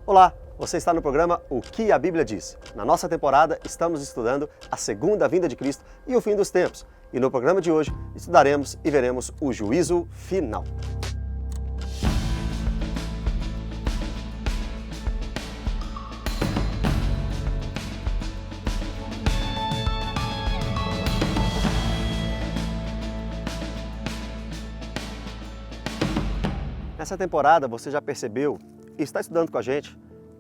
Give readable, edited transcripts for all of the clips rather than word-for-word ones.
Olá, você está no programa O que a Bíblia diz. Na nossa temporada, estamos estudando a segunda vinda de Cristo e o fim dos tempos. E no programa de hoje, estudaremos e veremos o juízo final. Nessa temporada, você já percebeu e está estudando com a gente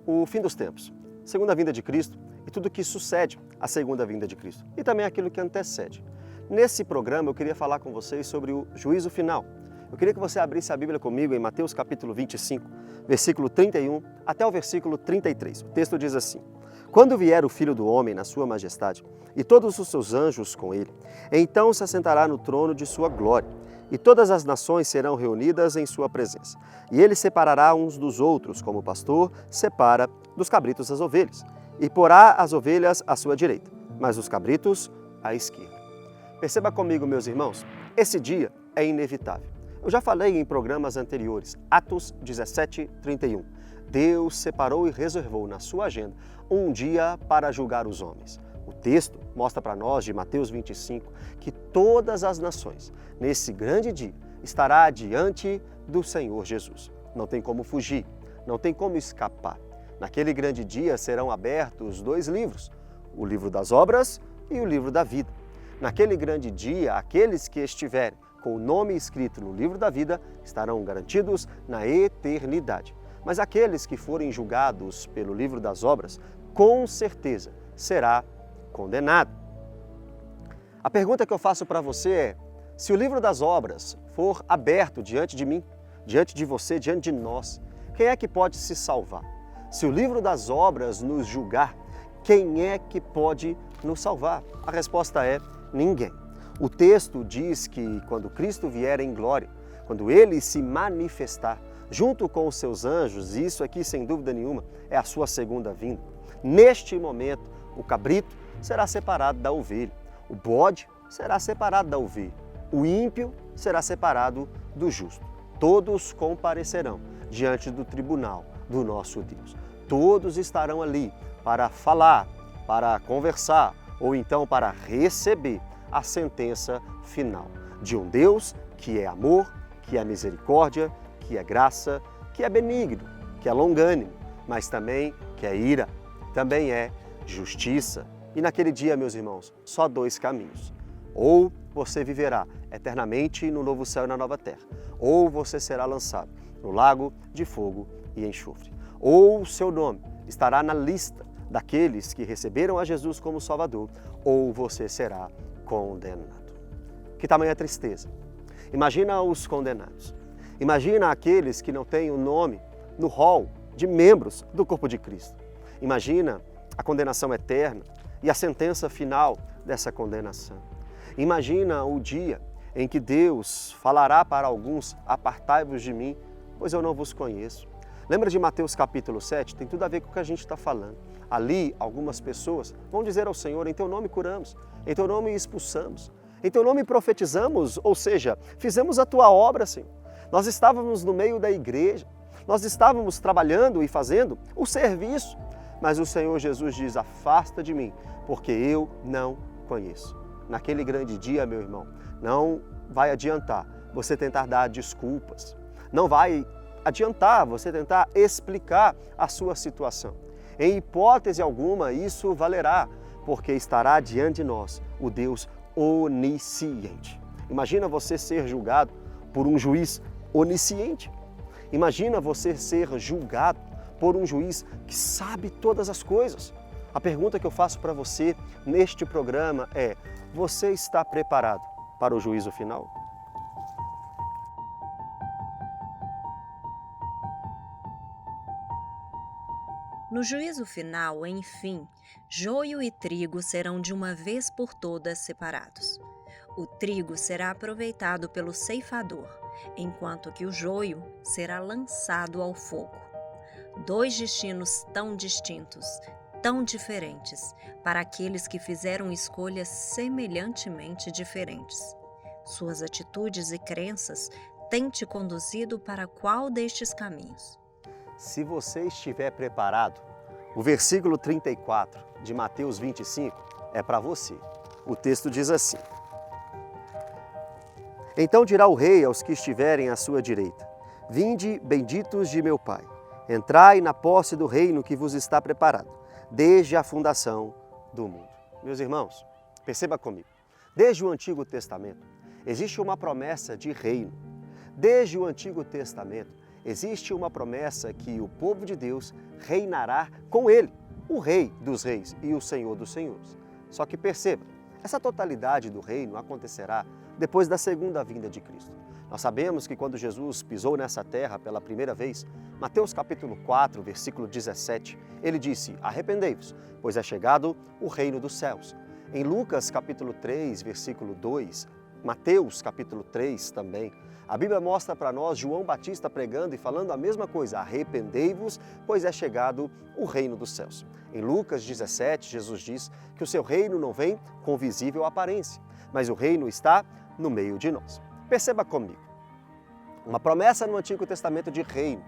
o fim dos tempos, segunda vinda de Cristo e tudo que sucede à segunda vinda de Cristo e também aquilo que antecede. Nesse programa eu queria falar com vocês sobre o juízo final. Eu queria que você abrisse a Bíblia comigo em Mateus capítulo 25, versículo 31 até o versículo 33. O texto diz assim: Quando vier o Filho do Homem na sua majestade e todos os seus anjos com ele, então se assentará no trono de sua glória. E todas as nações serão reunidas em sua presença. E ele separará uns dos outros, como o pastor separa dos cabritos as ovelhas. E porá as ovelhas à sua direita, mas os cabritos à esquerda. Perceba comigo, meus irmãos, esse dia é inevitável. Eu já falei em programas anteriores, Atos 17, 31. Deus separou e reservou na sua agenda um dia para julgar os homens. O texto mostra para nós, de Mateus 25, que todas as nações, nesse grande dia, estará diante do Senhor Jesus. Não tem como fugir, não tem como escapar. Naquele grande dia serão abertos dois livros, o livro das obras e o livro da vida. Naquele grande dia, aqueles que estiverem com o nome escrito no livro da vida estarão garantidos na eternidade. Mas aqueles que forem julgados pelo livro das obras, com certeza será condenado. A pergunta que eu faço para você é: se o livro das obras for aberto diante de mim, diante de você, diante de nós, quem é que pode se salvar? Se o livro das obras nos julgar, quem é que pode nos salvar? A resposta é ninguém. O texto diz que quando Cristo vier em glória, quando ele se manifestar junto com os seus anjos, isso aqui sem dúvida nenhuma é a sua segunda vinda. Neste momento, o cabrito será separado da ovelha, o bode será separado da ovelha, o ímpio será separado do justo. Todos comparecerão diante do tribunal do nosso Deus. Todos estarão ali para falar, para conversar ou então para receber a sentença final de um Deus que é amor, que é misericórdia, que é graça, que é benigno, que é longânimo, mas também que é ira, também é justiça. E naquele dia, meus irmãos, só dois caminhos. Ou você viverá eternamente no novo céu e na nova terra, ou você será lançado no lago de fogo e enxofre. Ou o seu nome estará na lista daqueles que receberam a Jesus como Salvador, ou você será condenado. Que tamanha tristeza! Imagina os condenados. Imagina aqueles que não têm o nome no rol de membros do corpo de Cristo. Imagina a condenação eterna e a sentença final dessa condenação. Imagina o dia em que Deus falará para alguns: apartai-vos de mim, pois eu não vos conheço. Lembra de Mateus capítulo 7? Tem tudo a ver com o que a gente está falando. Ali, algumas pessoas vão dizer ao Senhor: em teu nome curamos, em teu nome expulsamos, em teu nome profetizamos, ou seja, fizemos a tua obra, Senhor. Nós estávamos no meio da igreja, nós estávamos trabalhando e fazendo o serviço, mas o Senhor Jesus diz: afasta de mim, porque eu não conheço. Naquele grande dia, meu irmão, não vai adiantar você tentar dar desculpas, não vai adiantar você tentar explicar a sua situação. Em hipótese alguma, isso valerá, porque estará diante de nós o Deus onisciente. Imagina você ser julgado por um juiz onisciente. Imagina você ser julgado por um juiz que sabe todas as coisas. A pergunta que eu faço para você neste programa é: você está preparado para o juízo final? No juízo final, enfim, joio e trigo serão de uma vez por todas separados. O trigo será aproveitado pelo ceifador, enquanto que o joio será lançado ao fogo. Dois destinos tão distintos, tão diferentes, para aqueles que fizeram escolhas semelhantemente diferentes. Suas atitudes e crenças têm te conduzido para qual destes caminhos? se você estiver preparado, o versículo 34 de Mateus 25 é para você. O texto diz assim: Então dirá o rei aos que estiverem à sua direita: Vinde, benditos de meu Pai, entrai na posse do reino que vos está preparado, desde a fundação do mundo. Meus irmãos, perceba comigo, desde o Antigo Testamento existe uma promessa de reino. Desde o Antigo Testamento existe uma promessa que o povo de Deus reinará com ele, o Rei dos Reis e o Senhor dos Senhores. Só que perceba, essa totalidade do reino acontecerá depois da segunda vinda de Cristo. Nós sabemos que quando Jesus pisou nessa terra pela primeira vez, Mateus capítulo 4, versículo 17, ele disse: Arrependei-vos, pois é chegado o reino dos céus. Em Lucas capítulo 3, versículo 2, Mateus capítulo 3 também, a Bíblia mostra para nós João Batista pregando e falando a mesma coisa: arrependei-vos, pois é chegado o reino dos céus. Em Lucas 17, Jesus diz que o seu reino não vem com visível aparência, mas o reino está no meio de nós. Perceba comigo, uma promessa no Antigo Testamento de reino,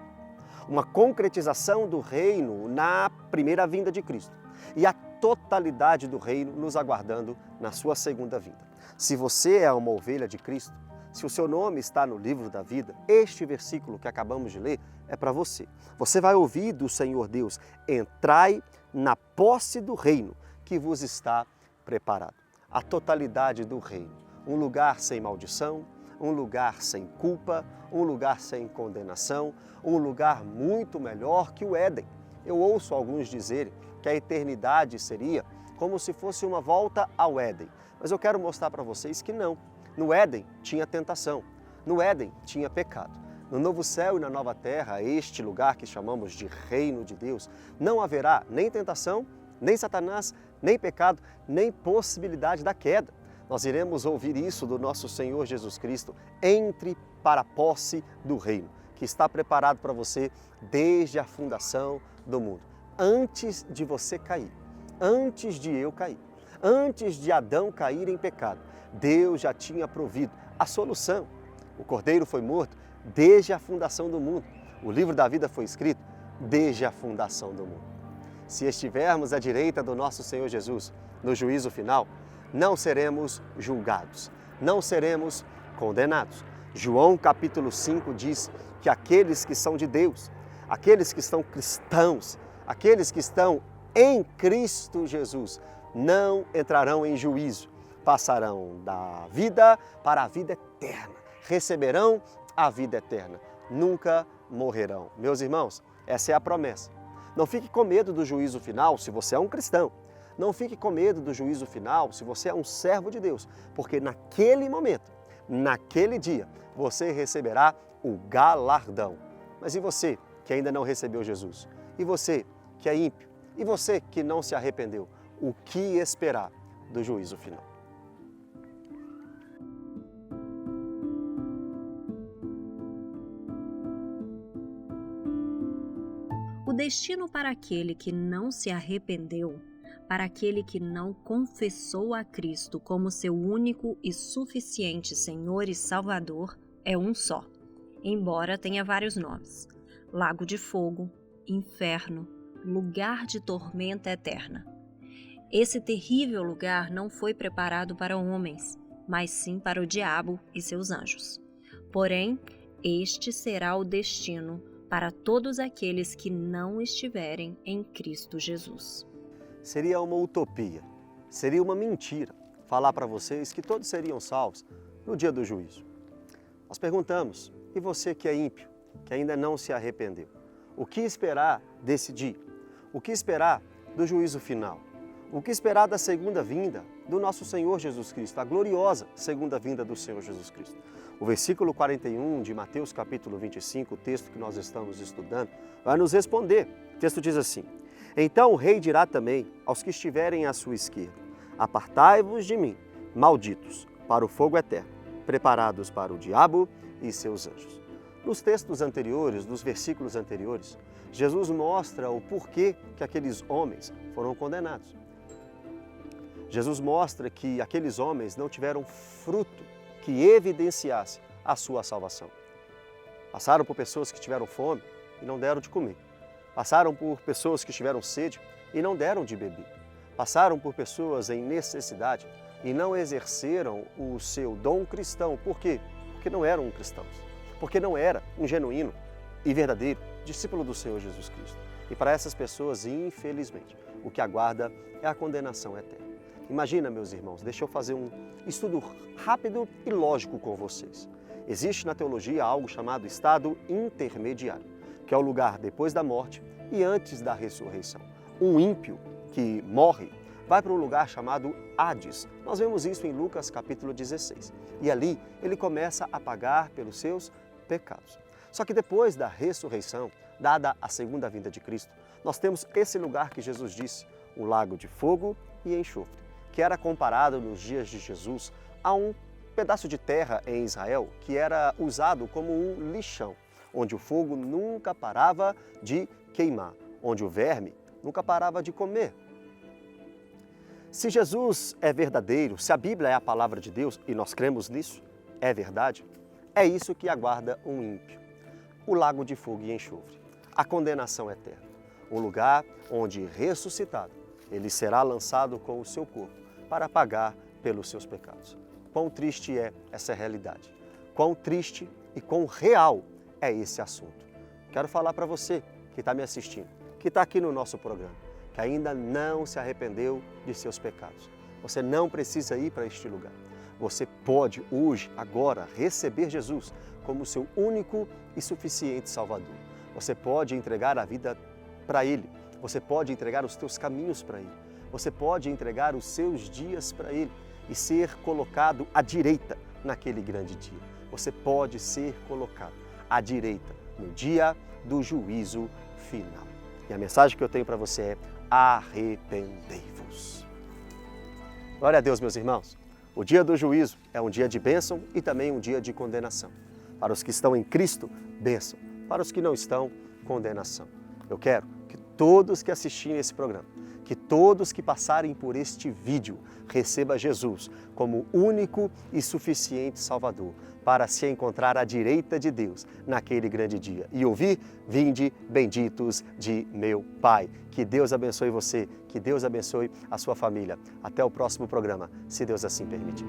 uma concretização do reino na primeira vinda de Cristo e a totalidade do reino nos aguardando na sua segunda vinda. Se você é uma ovelha de Cristo, se o seu nome está no livro da vida, este versículo que acabamos de ler é para você. Você vai ouvir do Senhor Deus: entrai na posse do reino que vos está preparado. A totalidade do reino, um lugar sem maldição, um lugar sem culpa, um lugar sem condenação, um lugar muito melhor que o Éden. Eu ouço alguns dizerem que a eternidade seria como se fosse uma volta ao Éden, mas eu quero mostrar para vocês que não. No Éden tinha tentação, no Éden tinha pecado. No novo céu e na nova terra, este lugar que chamamos de reino de Deus, não haverá nem tentação, nem Satanás, nem pecado, nem possibilidade da queda. Nós iremos ouvir isso do nosso Senhor Jesus Cristo: entre para a posse do reino, que está preparado para você desde a fundação do mundo. Antes de você cair, antes de eu cair, antes de Adão cair em pecado, Deus já tinha provido a solução. O Cordeiro foi morto desde a fundação do mundo. O livro da vida foi escrito desde a fundação do mundo. Se estivermos à direita do nosso Senhor Jesus no juízo final, não seremos julgados, não seremos condenados. João capítulo 5 diz que aqueles que são de Deus, aqueles que são cristãos, aqueles que estão em Cristo Jesus, não entrarão em juízo, passarão da vida para a vida eterna, receberão a vida eterna, nunca morrerão. Meus irmãos, essa é a promessa. Não fique com medo do juízo final se você é um cristão. Não fique com medo do juízo final se você é um servo de Deus, porque naquele momento, naquele dia, você receberá o galardão. Mas e você que ainda não recebeu Jesus? E você que é ímpio? E você que não se arrependeu? O que esperar do juízo final? O destino para aquele que não se arrependeu, para aquele que não confessou a Cristo como seu único e suficiente Senhor e Salvador, é um só, embora tenha vários nomes: lago de fogo, inferno, lugar de tormenta eterna. Esse terrível lugar não foi preparado para homens, mas sim para o diabo e seus anjos. Porém, este será o destino para todos aqueles que não estiverem em Cristo Jesus. Seria uma utopia, seria uma mentira falar para vocês que todos seriam salvos no dia do juízo. Nós perguntamos: e você que é ímpio, que ainda não se arrependeu? O que esperar desse dia? O que esperar do juízo final? O que esperar da segunda vinda do nosso Senhor Jesus Cristo, a gloriosa segunda vinda do Senhor Jesus Cristo? O versículo 41 de Mateus capítulo 25, o texto que nós estamos estudando, vai nos responder. O texto diz assim: Então o rei dirá também aos que estiverem à sua esquerda: Apartai-vos de mim, malditos, para o fogo eterno, preparados para o diabo e seus anjos. Nos textos anteriores, nos versículos anteriores, Jesus mostra o porquê que aqueles homens foram condenados. Jesus mostra que aqueles homens não tiveram fruto que evidenciasse a sua salvação. Passaram por pessoas que tiveram fome, e não deram de comer. Passaram por pessoas que tiveram sede e não deram de beber. Passaram por pessoas em necessidade e não exerceram o seu dom cristão. Por quê? Porque não eram cristãos. Porque não era um genuíno e verdadeiro discípulo do Senhor Jesus Cristo. E para essas pessoas, infelizmente, o que aguarda é a condenação eterna. Imagina, meus irmãos, deixa eu fazer um estudo rápido e lógico com vocês. Existe na teologia algo chamado estado intermediário, que é o lugar depois da morte e antes da ressurreição. Um ímpio que morre vai para um lugar chamado Hades. Nós vemos isso em Lucas capítulo 16. E ali ele começa a pagar pelos seus pecados. Só que depois da ressurreição, dada a segunda vinda de Cristo, nós temos esse lugar que Jesus disse, um lago de fogo e enxofre, que era comparado nos dias de Jesus a um pedaço de terra em Israel que era usado como um lixão, onde o fogo nunca parava de queimar, onde o verme nunca parava de comer. Se Jesus é verdadeiro, se a Bíblia é a palavra de Deus e nós cremos nisso, é verdade, é isso que aguarda um ímpio. O lago de fogo e enxofre, a condenação eterna, um lugar onde, ressuscitado, ele será lançado com o seu corpo para pagar pelos seus pecados. Quão triste é essa realidade, quão triste e quão real é esse assunto. Quero falar para você que está me assistindo, que está aqui no nosso programa, que ainda não se arrependeu de seus pecados. Você não precisa ir para este lugar. Você pode hoje, agora, receber Jesus como seu único e suficiente Salvador. Você pode entregar a vida para Ele. Você pode entregar os teus caminhos para Ele. Você pode entregar os seus dias para Ele e ser colocado à direita naquele grande dia. Você pode ser colocado à direita no dia do juízo final. E a mensagem que eu tenho para você é: arrependei-vos. Glória a Deus, meus irmãos. O dia do juízo é um dia de bênção e também um dia de condenação. Para os que estão em Cristo, bênção. Para os que não estão, condenação. Eu quero que todos que assistirem esse programa, que todos que passarem por este vídeo, recebam Jesus como único e suficiente Salvador, para se encontrar à direita de Deus naquele grande dia e ouvir: vinde benditos de meu Pai. Que Deus abençoe você, que Deus abençoe a sua família. Até o próximo programa, se Deus assim permitir.